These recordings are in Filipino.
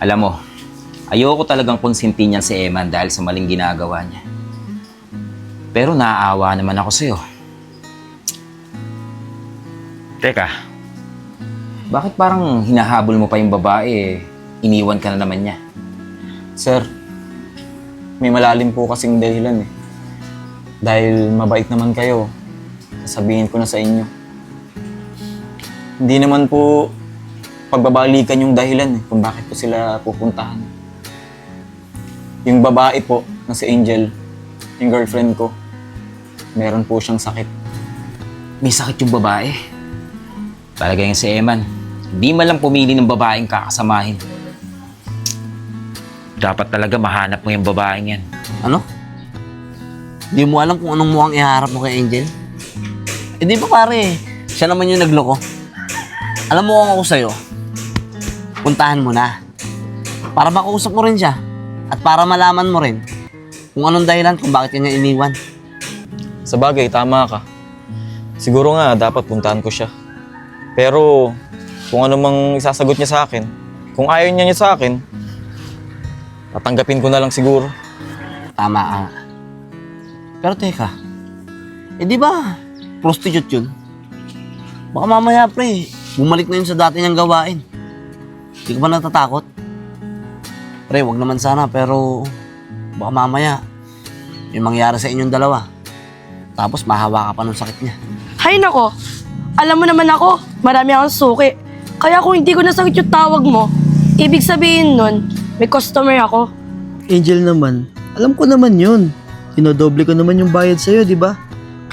Alam mo, ayoko talagang konsintin niyan si Eman dahil sa maling ginagawa niya. Pero naaawa naman ako sa'yo. Teka, bakit parang hinahabol mo pa yung babae, iniwan ka na naman niya? Sir, may malalim po kasing dahilan eh. Dahil mabait naman kayo, sasabihin ko na sa inyo. Hindi naman po pagbabalikan yung dahilan kung bakit po sila pupuntahan. Yung babae po na si Angel, yung girlfriend ko, meron po siyang sakit. May sakit yung babae. Talagang si Eman, hindi man lang pumili ng babaeng kakasamahin. Dapat talaga mahanap mo yung babaeng yan. Ano? Di mo alam kung anong mukhang iharap mo kay Angel? Eh di ba pare, siya naman yung nagloko. Alam mo kung ako sa'yo, puntahan mo na. Para makausap mo rin siya. At para malaman mo rin kung anong dahilan kung bakit niya iniwan. Sa bagay, tama ka. Siguro nga, dapat puntahan ko siya. Pero, kung ano mang isasagot niya sa akin, kung ayaw niya sa akin, tatanggapin ko na lang siguro. Tama ka. Pero teka, eh di ba prostitute yun? Baka mamaya pre, bumalik na yun sa dati niyang gawain. Di ka ba natatakot? Pre, wag naman sana pero baka mamaya yung mangyari sa inyong dalawa. Tapos mahawa ka pa ng sakit niya. Hay nako, alam mo naman ako, marami akong suki. Kaya kung hindi ko nasagot yung tawag mo, ibig sabihin nun, may customer ako. Angel naman, alam ko naman yun. Dinodoble ko naman yung bayad sa'yo, di ba?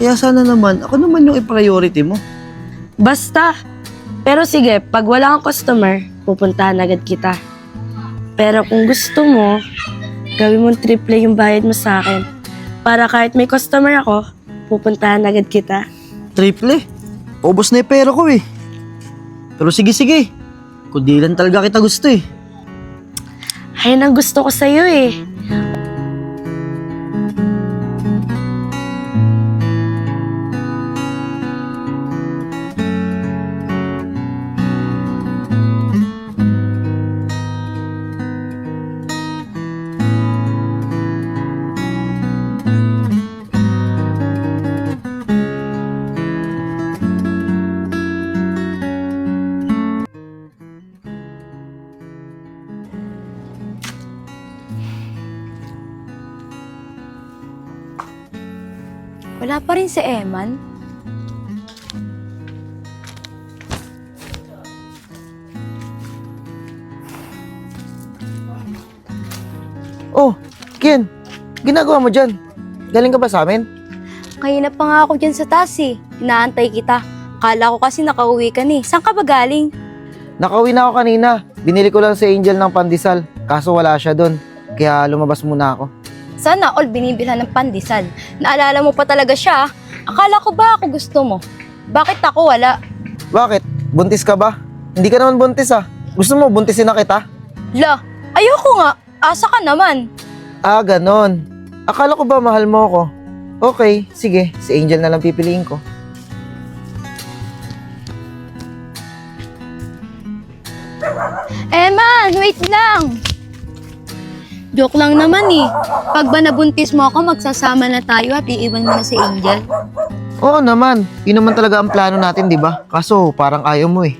Kaya sana naman, ako naman yung i-priority mo. Basta. Pero sige, pag wala kang customer, pupuntahan agad kita. Pero kung gusto mo, gawin mong triple yung bayad mo sa akin. Para kahit may customer ako, pupuntahan agad kita. Triple? Ubos na yung pera ko eh. Pero sige. Kung di lang talaga kita gusto eh. Ayun ang gusto ko sa'yo eh. Wala pa rin si Eman. Oh, Ken, ginagawa mo dyan? Galing ka ba sa amin? Kanina pa nga ako dyan sa taas eh. Inaantay kita. Kala ko kasi nakauwi ka ni. Saan ka ba galing? Nakauwi na ako kanina. Binili ko lang si Angel ng pandesal. Kaso wala siya doon. Kaya lumabas muna ako. Sana all binibilhan ng pandesal. Naalala mo pa talaga siya. Akala ko ba ako gusto mo? Bakit ako wala? Bakit? Buntis ka ba? Hindi ka naman buntis ah. Gusto mo buntisin na kita? La, ayoko nga. Asa ka naman. Ah, ganon. Akala ko ba mahal mo ako? Okay, sige. Si Angel na lang pipiliin ko. Eman, wait lang. Joke lang naman eh. Pag ba nabuntis mo ako, magsasama na tayo at iiwan mo na si Angel. Oo naman. Yun naman talaga ang plano natin, di ba? Kaso parang ayaw mo eh.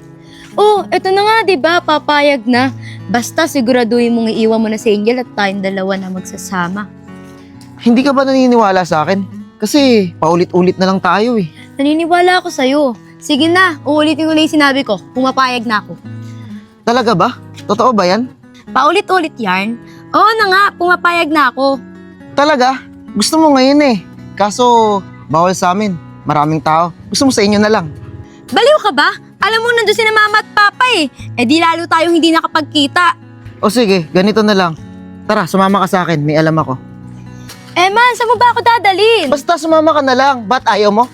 Oh, eto na nga, di ba? Papayag na. Basta siguraduhin mong iiwan mo na si Angel at tayong dalawa na magsasama. Hindi ka ba naniniwala sa akin? Kasi paulit-ulit na lang tayo eh. Naniniwala ako sa'yo. Sige na, uulitin ko na yung sinabi ko. Pumapayag na ako. Talaga ba? Totoo ba yan? Paulit-ulit yarn? Oo na nga, pumapayag na ako. Talaga? Gusto mo ngayon eh. Kaso bawal sa amin. Maraming tao. Gusto mo sa inyo na lang. Baliw ka ba? Alam mo, nandun si na mama at papa eh. Eh di lalo tayong hindi nakapagkita. O sige, ganito na lang. Tara, sumama ka sa akin. May alam ako. Man, saan mo ba ako dadalhin? Basta sumama ka na lang. Ba't ayaw mo?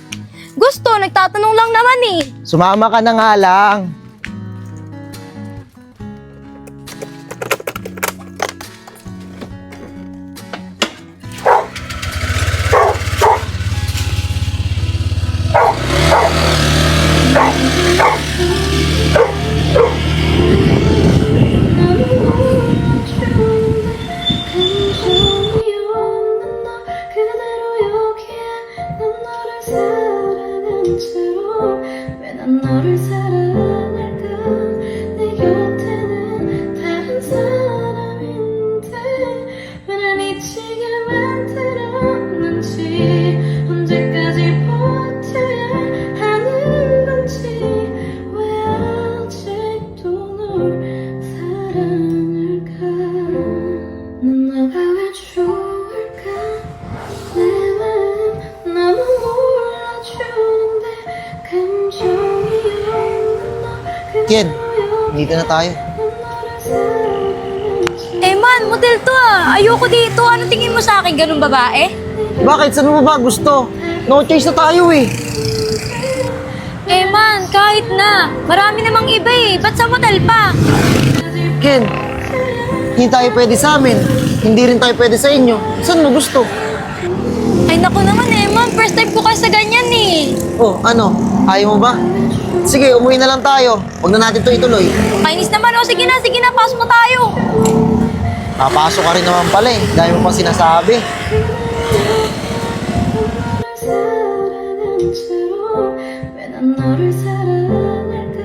Gusto, nagtatanong lang naman eh. Sumama ka na nga lang. 않을까 넌 너가 왜 좋을까 내 마음 너무 몰라주는데 감정이 없는 너 Ken, dito na tayo. Eman, motel to ah. Ayoko dito. Ano tingin mo sa akin, ganun babae? Bakit? Saan mo ba gusto? No choice na tayo eh. Eman, kahit na. Marami namang iba eh. Ba't sa motel pa? Ken, hindi tayo pwede sa amin. Hindi rin tayo pwede sa inyo. Saan mo gusto? Ay naku naman Eman, first time ko kasi sa ganyan eh. Oh, ano? Ayaw mo ba? Sige, umuwi na lang tayo. Huwag na natin ito ituloy. Kainis naman oh. Sige na, pasok na tayo. Papasok ka rin naman pala eh. Dahil mo pa sinasabi. 사랑한 채로 왜 난 너를 사랑할까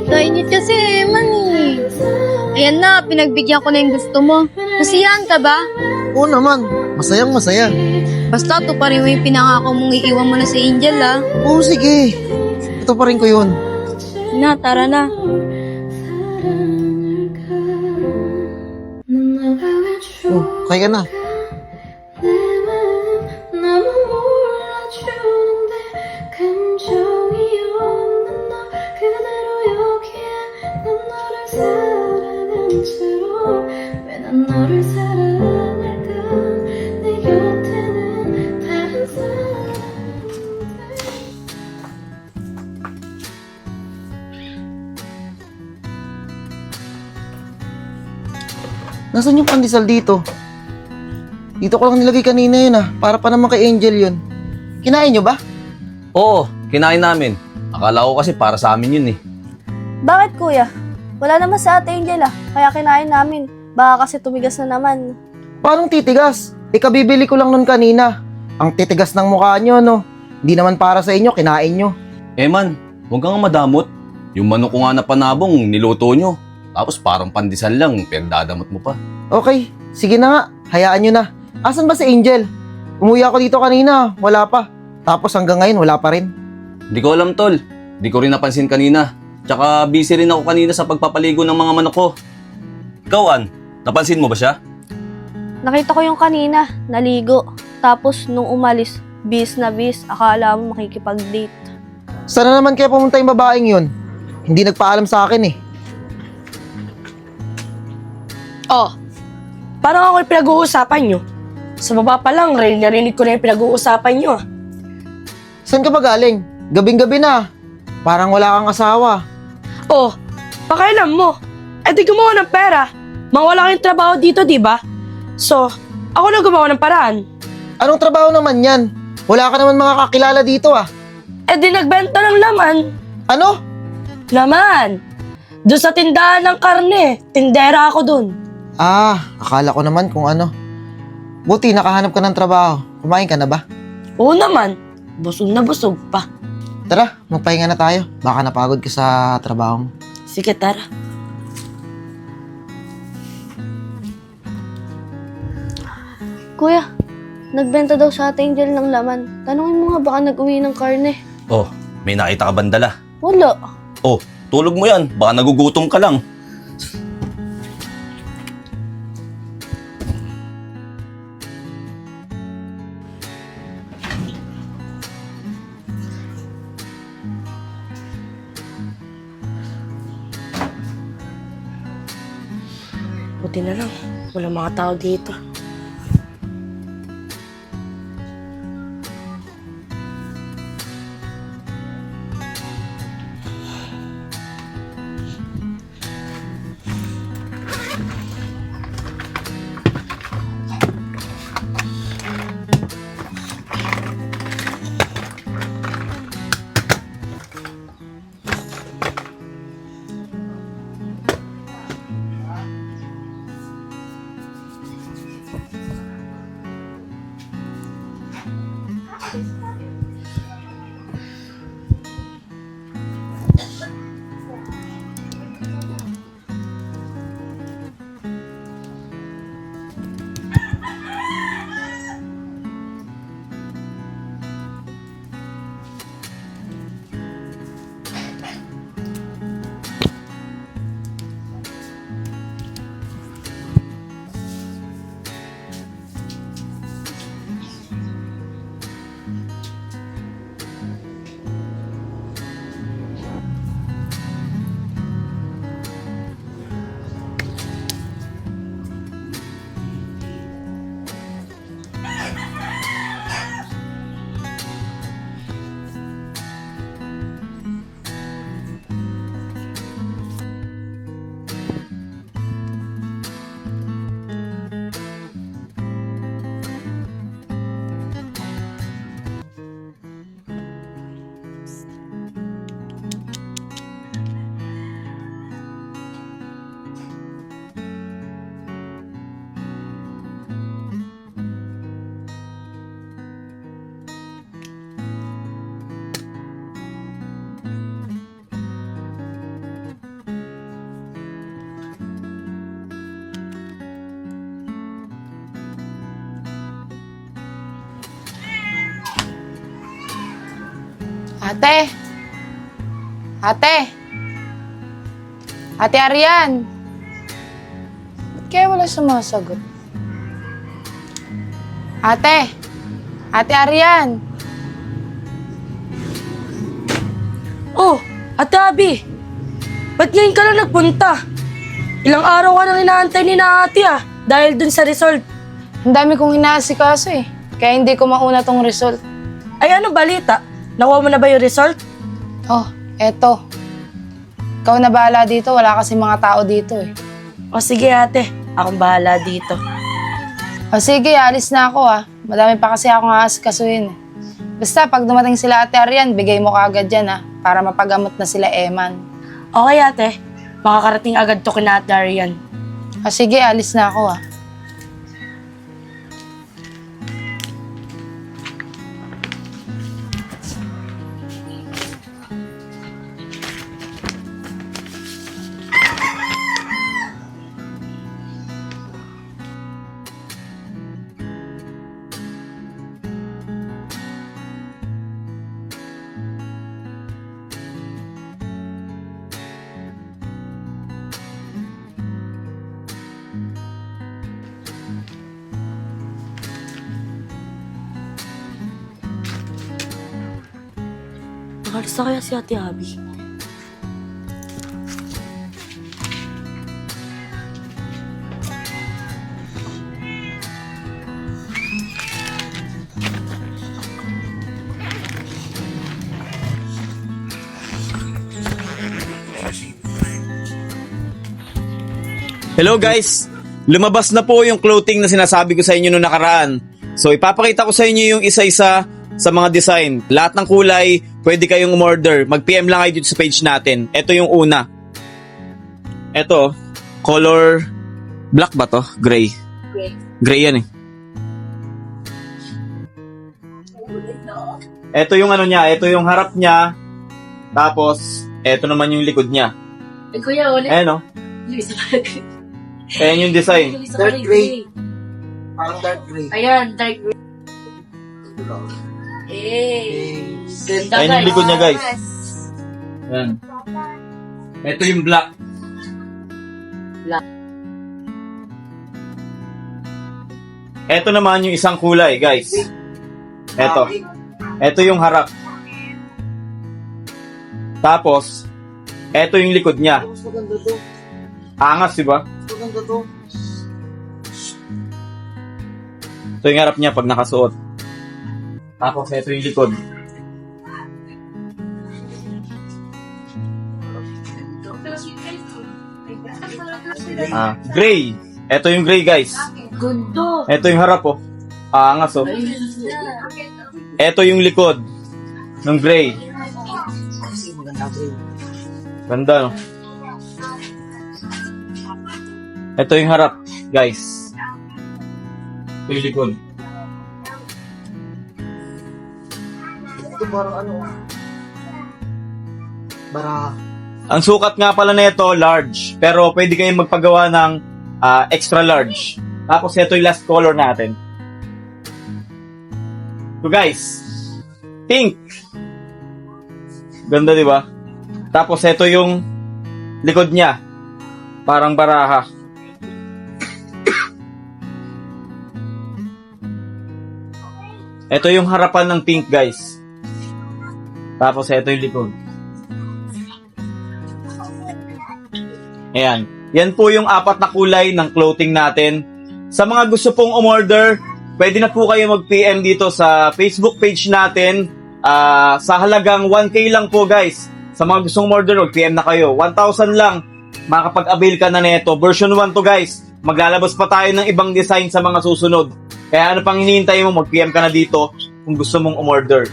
Kainit kasi Eman eh. Ayan na, pinagbigyan ko na yung gusto mo. Masiyahan ka ba? Oo naman. Masayang masaya. Basta tuparin mo yung pinangako mong iiwan mo na si Angel ah. Oo, sige. Ito pa rin ko yun. Na, tara na. 사랑할까 넌 너가 왜 Oh, 좋을까 kaya ka na. 내 마음 너무 몰라주는데 감정이 없는 너 그대로 여기에 난 너를 사랑한 채로 왜 난 너를 사랑할까 내 곁에는 다른 사람들 Nasaan yung pandesal dito? Dito ko lang nilagay kanina yun ah. Para pa naman kay Angel yun. Kinain nyo ba? Oo, kinain namin. Akala ko kasi para sa amin yun eh. Bakit kuya? Wala naman sa Ate Angel kaya kinain namin. Baka kasi tumigas na naman. Paanong titigas? Ikabibili ko lang nun kanina. Ang titigas ng mukha nyo, no? Hindi naman para sa inyo, kinain nyo. Man, huwag kang madamot. Yung manok ko nga na panabong, niluto nyo. Tapos parang pandesal lang, pero dadamot mo pa. Okay, sige na nga. Hayaan nyo na. Asan ba si Angel? Umuwi ako dito kanina, wala pa. Tapos hanggang ngayon, wala pa rin. Di ko alam, tol. Di ko rin napansin kanina. Tsaka busy rin ako kanina sa pagpapaligo ng mga manok ko. Ikaw, An, napansin mo ba siya? Nakita ko yung kanina, naligo. Tapos nung umalis, bis na bis, akala mo makikipag-date. Sana naman kaya pumunta yung babaeng yun? Hindi nagpaalam sa akin eh. Oh, parang ako yung pinag-uusapan nyo. Sa baba pa lang, narinig ko na yung pinag-uusapan nyo. Saan ka ba galing? Gabing-gabi na. Parang wala kang asawa. Oh, pakailan mo. Eh di gumawa ng pera. Mawala kayong trabaho dito, di ba? So, ako na gumawa ng paraan. Anong trabaho naman yan? Wala ka naman makakakilala dito ah. Eh di nagbenta ng laman. Ano? Laman! Doon sa tindahan ng karne. Tindera ako dun. Ah, akala ko naman kung ano. Buti nakahanap ka ng trabaho. Kumain ka na ba? Oo naman. Busog na busog pa. Tara, magpahinga na tayo. Baka napagod ka sa trabaho mo. Sige, tara. Kuya, nagbenta daw sa Ate Angel ng laman. Tanungin mo nga baka nag-uwi ng karne. Oh, may nakita ka bandala. Wala. Oh, tulog mo yan. Baka nagugutom ka lang. Buti na lang. Walang mga tao dito. Ate! Ate! Ate Arian! Ba't kaya wala sumasagot? Ate! Ate Arian! Oh, Ate Abby! Ba't ngayon ka lang nagpunta? Ilang araw ka nang inaantay ni na ate dahil dun sa result. Ang dami kong inaasikaso eh. Kaya hindi ko mauna tong result. Ay ano balita? Nakuha mo na ba yung result? Oh, eto. Ikaw na bahala dito. Wala kasi mga tao dito eh. O sige ate, akong bahala dito. O sige, alis na ako ah. Madami pa kasi akong aasikasuhin eh. Basta pag dumating sila Ate Arian, bigay mo kaagad yan ah. Para mapagamot na sila Eman. Okay ate, makakarating agad to kina Ate Arian. O sige, alis na ako ah. Nakalis na kaya si Ate Abby? Hello guys! Lumabas na po yung clothing na sinasabi ko sa inyo noong nakaraan. So ipapakita ko sa inyo yung isa-isa sa mga design. Lahat ng kulay, pwede kayong umorder. Mag-PM lang kayo dito sa page natin. Ito yung una. Ito, color black ba to? Gray. Gray yan eh. Ito yung ano niya, ito yung harap niya. Tapos, ito naman yung likod niya. Kuya, ulit. Ayan o. Ayan yung design. Dark gray. Parang dark gray. Ayan, dark gray. Ganda Ayan yung likod niya guys. Ayan. Ito yung black. Ito naman yung isang kulay guys. Ito. Ito yung harap. Tapos, ito yung likod niya. Mas maganda to. Angas, diba? Mas maganda to. Ito yung harap niya pag nakasuot. Tapos, ito yung likod. Gray. Ito yung gray, guys. Gundo. Ito yung harap, oh. Angas, oh. Ito yung likod ng gray. Kasi maganda gray. Ganda, no? Ito yung harap, guys. Ito yung likod. Ito parang ano. Bara. Ang sukat nga pala nito large. Pero pwede kayong magpagawa ng extra large. Tapos ito yung last color natin. So guys, pink. Ganda, di ba? Tapos ito yung likod niya. Parang baraha. Ito yung harapan ng pink, guys. Tapos ito yung likod. Ayan. Yan po yung apat na kulay ng clothing natin. Sa mga gusto pong umorder, pwede na po kayo mag-PM dito sa Facebook page natin. Sa halagang 1K lang po, guys. Sa mga gustong umorder, mag-PM na kayo. 1,000 lang. Makakapag-avail ka na neto. Version 1 to, guys. Maglalabas pa tayo ng ibang design sa mga susunod. Kaya ano pang hinihintay mo, mag-PM ka na dito kung gusto mong umorder.